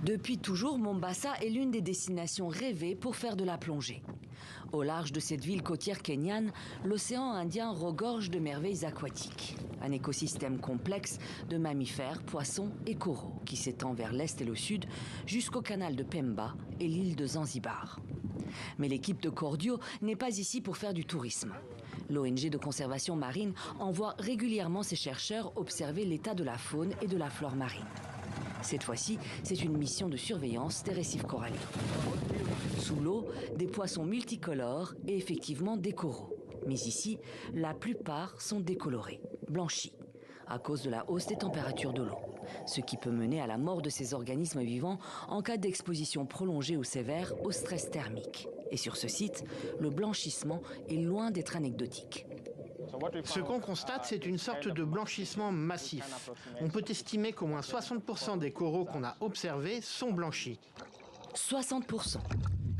Depuis toujours, Mombasa est l'une des destinations rêvées pour faire de la plongée. Au large de cette ville côtière kenyane, l'océan Indien regorge de merveilles aquatiques. Un écosystème complexe de mammifères, poissons et coraux qui s'étend vers l'est et le sud jusqu'au canal de Pemba et l'île de Zanzibar. Mais l'équipe de Cordio n'est pas ici pour faire du tourisme. L'ONG de conservation marine envoie régulièrement ses chercheurs observer l'état de la faune et de la flore marine. Cette fois-ci, c'est une mission de surveillance des récifs coralliens. Sous l'eau, des poissons multicolores et effectivement des coraux. Mais ici, la plupart sont décolorés, blanchis, à cause de la hausse des températures de l'eau. Ce qui peut mener à la mort de ces organismes vivants en cas d'exposition prolongée ou sévère au stress thermique. Et sur ce site, le blanchissement est loin d'être anecdotique. Ce qu'on constate, c'est une sorte de blanchissement massif. On peut estimer qu'au moins 60% des coraux qu'on a observés sont blanchis. 60%.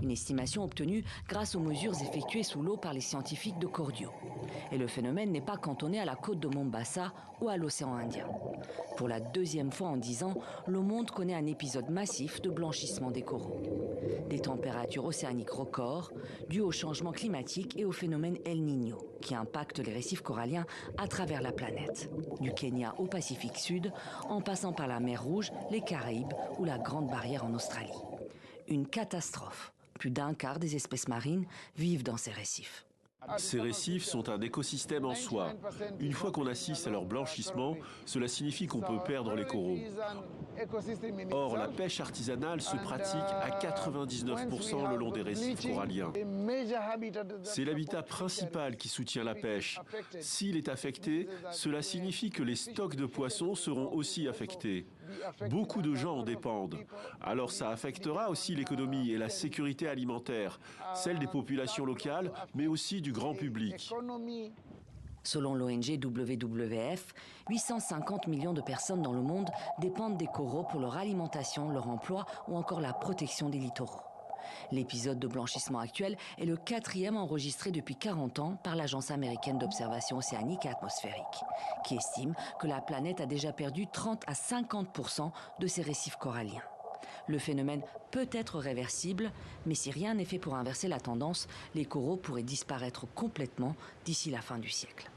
Une estimation obtenue grâce aux mesures effectuées sous l'eau par les scientifiques de Cordio. Et le phénomène n'est pas cantonné à la côte de Mombasa ou à l'océan Indien. Pour la deuxième fois en 10 ans, le monde connaît un épisode massif de blanchissement des coraux. Des températures océaniques records dues au changement climatique et au phénomène El Niño, qui impacte les récifs coralliens à travers la planète. Du Kenya au Pacifique Sud, en passant par la mer Rouge, les Caraïbes ou la Grande Barrière en Australie. Une catastrophe. Plus d'un quart des espèces marines vivent dans ces récifs. Ces récifs sont un écosystème en soi. Une fois qu'on assiste à leur blanchissement, cela signifie qu'on peut perdre les coraux. Or, la pêche artisanale se pratique à 99% le long des récifs coralliens. C'est l'habitat principal qui soutient la pêche. S'il est affecté, cela signifie que les stocks de poissons seront aussi affectés. Beaucoup de gens en dépendent. Alors ça affectera aussi l'économie et la sécurité alimentaire, celle des populations locales, mais aussi du grand public. Selon l'ONG WWF, 850 millions de personnes dans le monde dépendent des coraux pour leur alimentation, leur emploi ou encore la protection des littoraux. L'épisode de blanchissement actuel est le 4e enregistré depuis 40 ans par l'Agence américaine d'observation océanique et atmosphérique, qui estime que la planète a déjà perdu 30 à 50% de ses récifs coralliens. Le phénomène peut être réversible, mais si rien n'est fait pour inverser la tendance, les coraux pourraient disparaître complètement d'ici la fin du siècle.